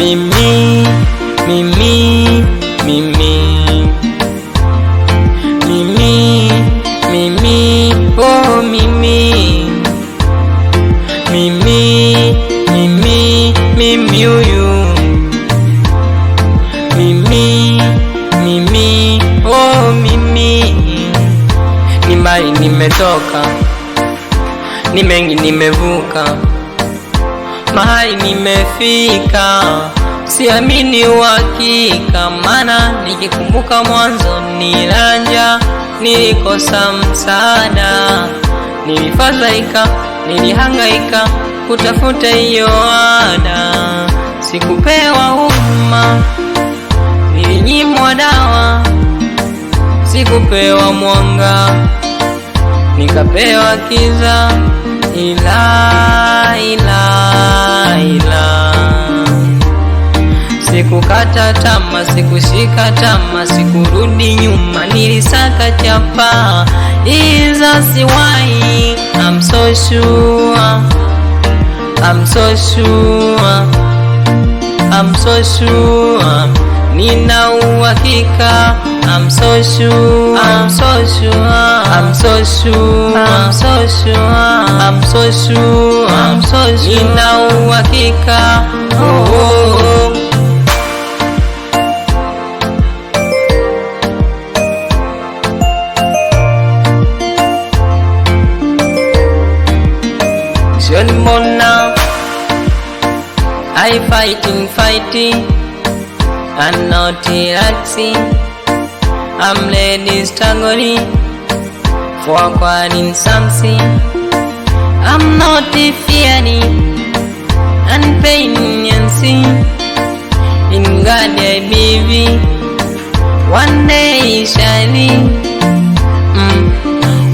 Mimi, mimi, mimi, mimi, mimi, oh mimi, mimi, mimi, mimi huyu, mimi, mimi, oh mimi. Ni mbali nimetoka, ni mengi nimevuka, mahali nimefika, siamini uhakika, maana nikikumbuka mwanzo nilanja, nilikosa msaada, nilifadhaika, nilihangaika kutafuta hiyo ada, sikupewa huduma, nilinyimwa dawa, sikupewa mwanga, nikapewa kiza, ila sikukata tamaa, sikushika tamaa, sikurudi nyuma, nilisaka chapa. Jesus why I'm so sure, I'm so sure, I'm so sure, nina uhakika, I'm so sure, I'm so sure, I'm so sure, I'm so sure, I'm so sure, I'm so sure, nina uhakika, oh, oh, oh. Sioni mbona I fighting, I'm not relaxing, I'm ready struggling for acquiring something. I'm not fearing and pain and sin. In God I believe, one day shining.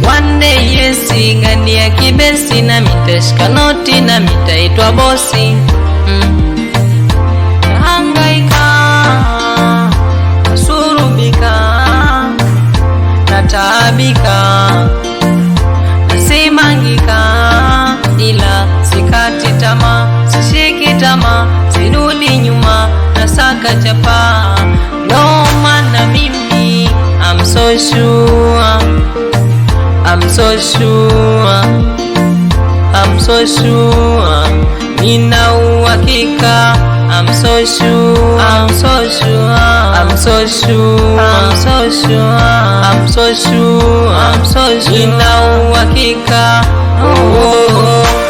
One day yes, gani ya kibesi na mitashika noti na mitaitwa bosi. Hangaika, surubika, nataabika, nasimangika, ila sikati tamaa, sishiki tamaa, sirudi nyuma, nasaka chapa. No maana mimi I'm so sure, I'm so sure, I'm so sure, nina uhakika, I'm so sure, I'm so sure, I'm so sure, I'm so sure, I'm so sure, I'm so sure, nina uhakika, oh, oh, oh.